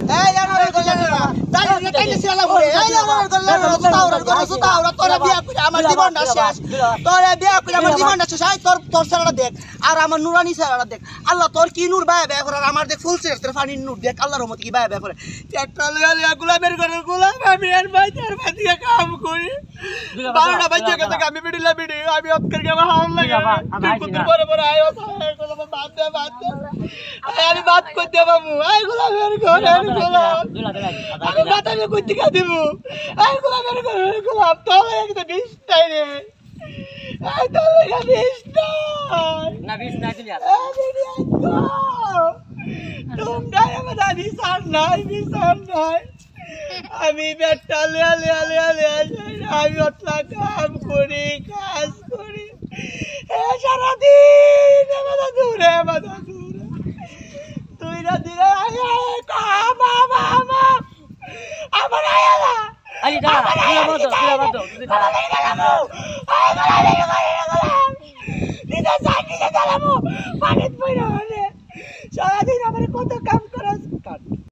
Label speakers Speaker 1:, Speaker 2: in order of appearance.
Speaker 1: এই জানোরে গল্লা জানি টাইলে ছিলা বলে এই জানোরে গল্লা সুতাওরা তোরা বিয়া করে আমার জীবনটা শেষ তোরা বিয়া করে আমার জীবনটা শেষ আই তোর ছেলেটা দেখ আর আমার নুরানি ছেলেটা দেখ আল্লাহ তোর কি নূর বায়া বায়া করে আর আমার দেখ ফুল শেষ তোর পানির নূর দেখ আল্লাহর রহমতে কি বায়া বায়া করে একটা লিয়া গোলামের ঘরে গোলাম আমি আর ভাই তার ভাতিয়া কাম করি 12টা বাজে গেছে আমি বিড়িলা বিড়ি আমি অফ করে আমার হাওল লাগে কুকুর পরে পরে আয় বাদ দে আমি বাদ করতে বাবু আই গোলামের ঘরে গোলাম আমি বাতাবে কই থেকে দিব আই গোলামের ঘরে গোলাম তোলে একটা ডিস্টাই রে আই তোলে একটা ডিস্টাই
Speaker 2: না বিষ না দিলি আর
Speaker 1: তোমরা আমাদের বিছান নাই আমি বেটা লে আমি অতলা কাজ করি সারাদিন আমাদের দূরে তুই না দিলে আমার আয়ালা
Speaker 2: আলি দাঁড়া তুলা বন্ধ
Speaker 1: সারাদিন আমার কত কাম করা